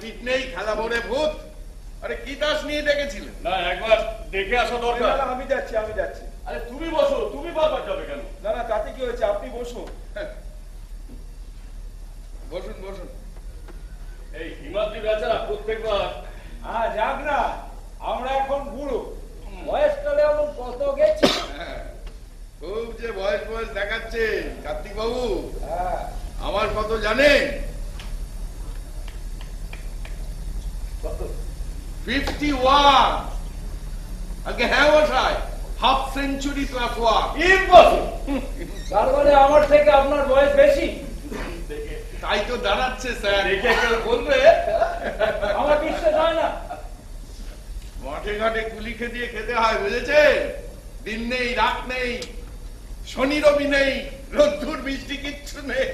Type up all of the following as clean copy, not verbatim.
Seat নেই, খেলা ভরে ভূত। আরে কি দাস নিয়ে ডেকেছিলেন? না, একবার দেখে আসা দরকার। না, আমি যাচ্ছি। আরে তুমি বসো, তুমি বারবার যাবে কেন? না না, তাতে কি হয়েছে, আপনি বসুন। বসুন বসুন। এই হিমাদ্রি বেচারা প্রত্যেকবার যাক না, আমরা এখন বুড়ো, বয়সকালে এখন কত গেছি। খুব যে বয়স বয়স দেখাচ্ছে কার্তিক বাবু। হ্যাঁ, আমার কত জানেন? 51। আগে হ্যাঁ বসায়, হাফ সেঞ্চুরি প্লাস 1। ইম্পসিবল। তার মানে আমার থেকে আপনার বয়স বেশি? তাই তো দাঁড়াচ্ছে স্যার। দেখে কেউ বলবে আমার বিশ্বাস হয় না। মাঠে ঘাটে কুলি খেতে খেতে হয়, বুঝেছে? দিন নেই, রাত নেই, শনি রবি নেই, রোদ্দুর বৃষ্টি কিচ্ছু নেই।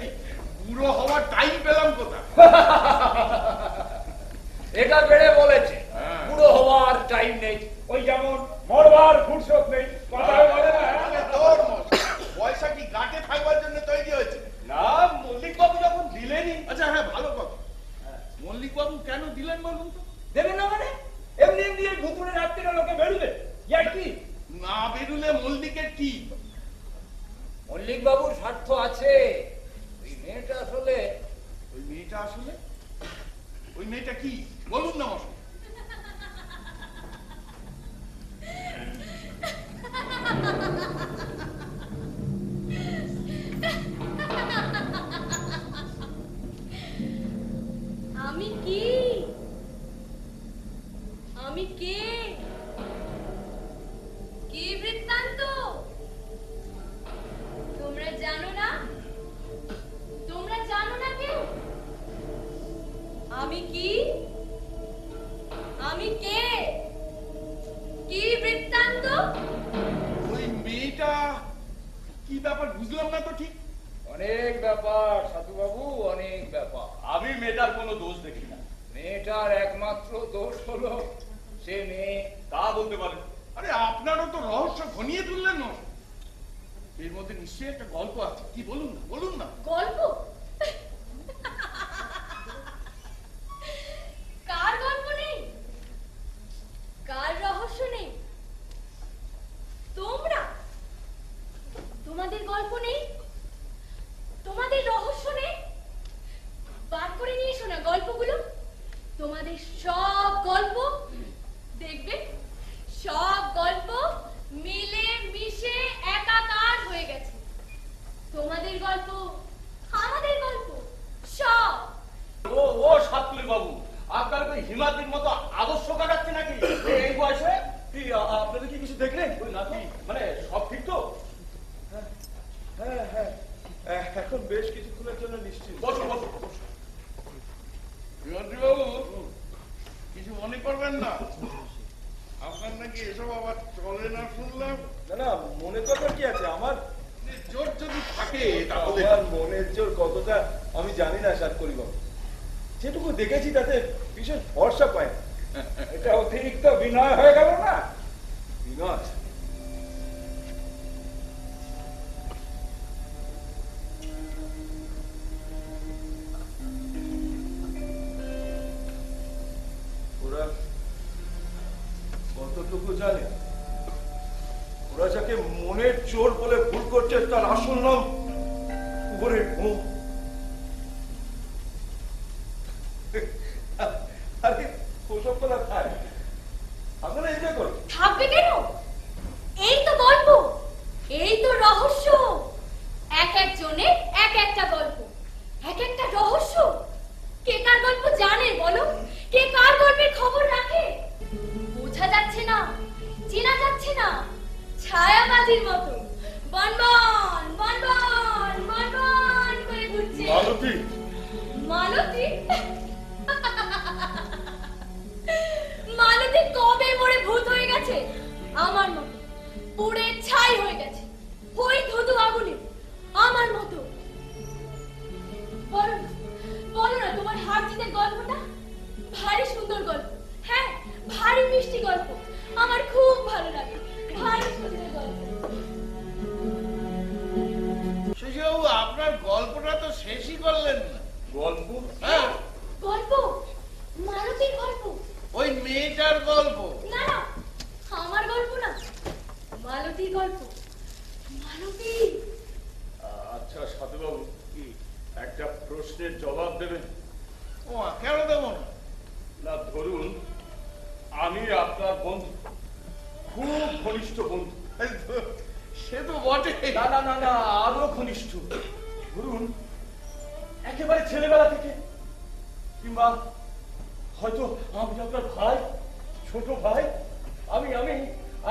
বুড়ো হওয়ার টাইম পেলাম কোথায়? এটা বেড়ে বলেছে, বুড়ো হওয়ার টাইম নেই, ওই যেমন মরবার ফুরসত নেই। কথা বলে না, তোর পয়সা কি গাঁটে খাইবার জন্য তৈরি হয়েছে? না, মল্লিক বাবু যখন দিলেনই। আচ্ছা হ্যাঁ, ভালো কথা। মল্লিক বাবু কেন দিলেন বলুন তো? দেবেন না মানে? এমনি এমনি এই ভুতুরে রাত্রিটা লোকে বেরুবে, ইয়ার কি? না বেরুলে মল্লিকের কি? মল্লিক বাবুর স্বার্থ আছে। ওই মেয়েটা আসলে ওই মেয়েটা আসলে ওই মেয়েটা কি বলুন না মশাই। আমি কি? আমি কে? কি বৃত্তান্ত তোমরা জানো না? তোমরা জানো না কেউ? আমি কি? আমি কে? কি বৃত্তান্ত? ওই মেয়েটা কি ব্যাপার বুঝলাম না তো ঠিক। অনেক ব্যাপার সাধু বাবু, অনেক ব্যাপার। আমি মেয়েটার কোনো দোষ দেখি না। মেয়েটার একমাত্র দোষ হলো সে মেয়ে। তা বলতে পারেন। আরে আপনারও তো রহস্য ঘনিয়ে তুললেন না। এর মধ্যে নিশ্চয়ই একটা গল্প আছে, কি বলুন না, বলুন না। গল্প? কার গল্প নেই? কার রহস্য নেই? তোমরা, তোমাদের গল্প নেই, তোমাদের রহস্য নেই? বার করে নিয়ে এসো না গল্পগুলো। তোমাদের সব গল্প দেখবে, সব গল্প মিলে মিশে একাকার হয়ে গেছে। তোমাদের গল্প, আমাদের গল্প, সব। ও সাতকুলি বাবু, আপনার ওই হিমাদ্রির মতো আদর্শ কাটাচ্ছে নাকি এই বয়সে? কি আপনাদের কি কিছু দেখলেন? ওই নাতি মানে সব ঠিক তো? হ্যাঁ হ্যাঁ, এখন বেশ কিছুক্ষণের জন্য নিশ্চিত। বসো বসো। বাবু কিছু মনে করবেন না, আপনার নাকি এসব আবার চলে না শুনলাম। না না, মনে কথা কি আছে, আমার জোর যদি থাকে তাহলে আমার মনের জোর কতটা আমি জানি না সাতকড়ি বাবু। যেটুকু দেখেছি তাতে বিশেষ ভরসা পাই না। এটা অতিরিক্ত বিনয় হয়ে গেল না? বিনয় ওরা কতটুকু জানে? ওরা যাকে মনের চোর বলে ভুল করছে তার আসল নাম ওরে ভূত। আরে ওসব কথা খায়, আপনারা এনজয় করুন। থাকবে কেন? এই তো গল্প, এই তো রহস্য। এক একজনের এক একটা গল্প, এক একটা রহস্য। কে কার গল্প জানে বলো? কে কার গল্পের খবর রাখে? বোঝা যাচ্ছে না, চেনা যাচ্ছে না, ছায়াবাজির মতো বনবন বনবন বনবন করে ঘুরছে। মালতী, মালতী? মালতী কবে মরে ভূত হয়ে গেছে, আমার মতো পুড়ে ছাই হয়ে গেছে ওই ধুধু আগুনে, আমার মতো। বলো না, বলো না তোমার হার জিতের গল্পটা। ভারী সুন্দর গল্প, হ্যাঁ ভারী মিষ্টি গল্প, আমার খুব ভালো লাগে। ভারী সুন্দর গল্প। শশীবাবু আপনার গল্পটা তো শেষই করলেন না। গল্প? হ্যাঁ গল্প গল্প, মানবী। আচ্ছা সাধুবাবু, কি একটা প্রশ্নের জবাব দেবেন? ও কেন দেবো না? না, ধরুন আমি আপনার বন্ধু, খুব ঘনিষ্ঠ বন্ধু। সে তো বটে। না না না না, আরো ঘনিষ্ঠ। ধরুন একেবারে ছেলেবেলা থেকে, কিংবা হয়তো আমি আপনার ভাই, ছোট ভাই। আমি আমি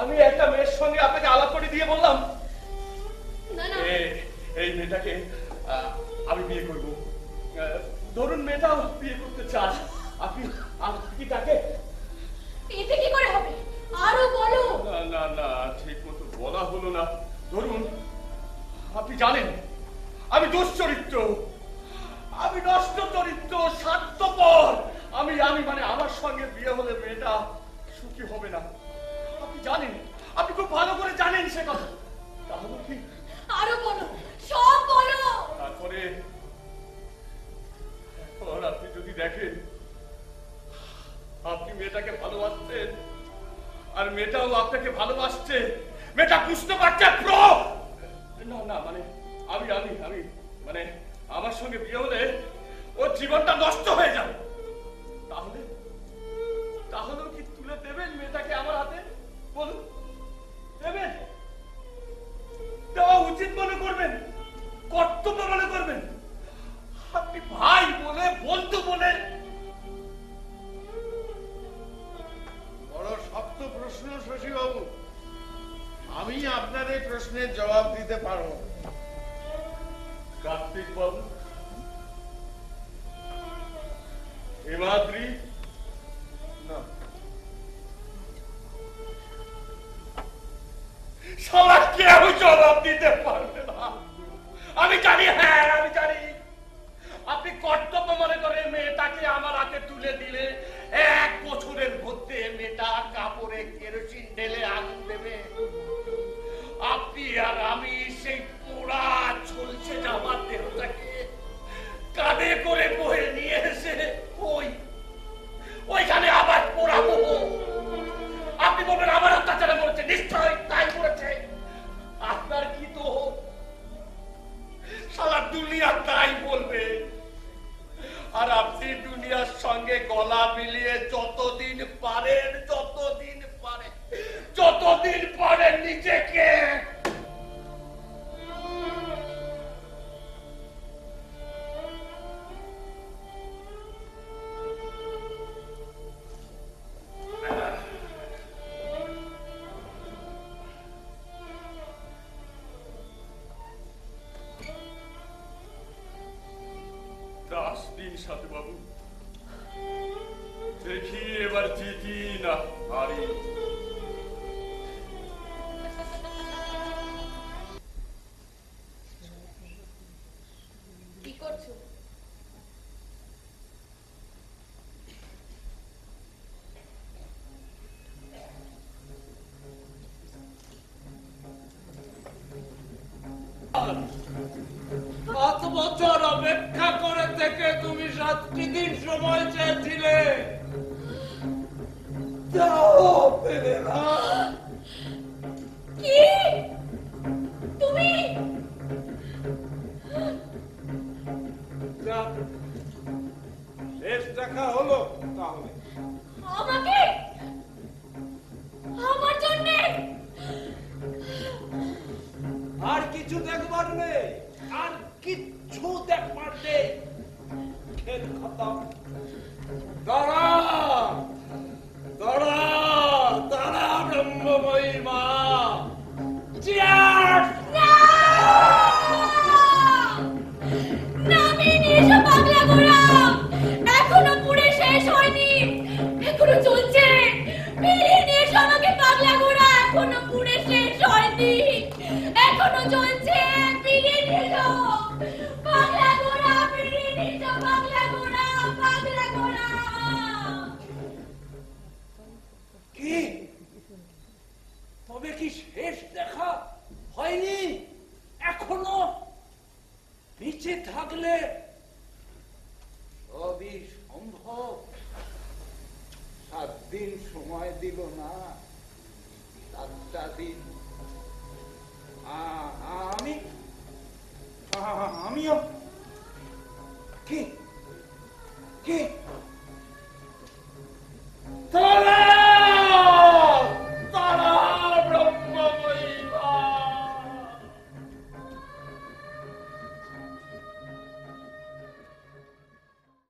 আমি একটা মেয়ের সঙ্গে আপনাকে আলাপ করে দিয়ে বললাম না না, এই মেয়েটাকে আমি বিয়ে করব। ধরুন মেয়েটাও বিয়ে করতে চায়, আপনি কি তাকে? এতে কি করে হবে? আরো বলো। না না না, ঠিক মতো বলা হলো না। ধরুন আপনি জানেন আমি দুশ্চরিত্র, আমি নষ্ট চরিত্র, স্বার্থপর। আমি আমি মানে আমার সঙ্গে বিয়ে হলে মেয়েটা সুখী হবে না। আপনি জানেন, আপনি খুব ভালো করে জানেন সে কথা। তাহলে কি? আরো বলো, সব বলো। তারপরে আপনি যদি দেখেন আপনি মেয়েটাকে ভালোবাসতেন আর মেয়েটাও আপনাকে ভালোবাসছে, মেয়েটা বুঝতে পারছে না না, মানে আমি আমি আমি মানে আমার সঙ্গে বিয়ে হলে ওর জীবনটা নষ্ট হয়ে যাবে, তাহলে তাহলেও কি তুলে দেবেন মেয়েটাকে আমার হাতে? বলুন, দেবেন? দেওয়া উচিত মনে করবেন, কর্তব্য মনে করবেন? আপনি ভাই বলে, বন্ধু বলে। বড় শক্ত প্রশ্ন শশীবাবু, আমি আপনার এই প্রশ্নের জবাব দিতে পারবো। কার্তিক বাবু, হিমাদ্রি, না, সারা কেউ জবাব দিতে পারবে না। আমি জানি, হ্যাঁ আমি জানি, আপনি কর্তব্য মনে করে মেয়েটাকে আমার হাতে তুলে দিলে 1 বছরের মধ্যে মেয়েটা কাপড়ে কেরোসিন ঢেলে আগুন দেবে। আপনি আর আমি সেই পোড়া ঝলসে যাওয়ার দেহটাকে কাঁধে করে বয়ে নিয়ে এসে ওইখানে আবার পোড়াবো। আপনি বলবেন আমার অত্যাচারে মরেছে, নিশ্চয় তাই করেছে। আপনার কি তো সারা দুনিয়া তাই বলবে, আর আপনি দুনিয়ার সঙ্গে গলা মিলিয়ে যতদিন পারেন নিজেকে দাস দিন সাধুবাবু, দেখি এবার জিতি না হারি। কি করছো? কত বছর অপেক্ষা করে থেকে তুমি 7টি দিন সময় চেয়েছিলে, তাও পেলে না। কি? তুমি? শেষ দেখা হলো তাহলে। আমাকে? আমার জন্যে? আর কিছু দেখবার নেই, আর কিচ্ছু দেখবার নেই। খেল খতম। দাঁড়া দাঁড়া দাঁড়া, ব্রহ্মময়ী মা। চিয়ার্স! এখনো পুড়ে শেষ হয়নি, এখনো চলছে। ফিরিয়ে নিয়ে এসো আমাকে, পাগলা ঘোড়া। এখনো পুড়ে শেষ হয়নি, এখনো চলছে। ফিরিয়ে নিয়ে এসো পাগলা ঘোড়া, ফিরিয়ে নিয়ে এসো পাগলা ঘোড়া, পাগলা ঘোড়া। কি? তবে কি শেষ দেখা হয়নি এখনো? নিচে থাকলে সবই সম্ভব। 7 দিন সময় দিল না, 7টা দিন কে কে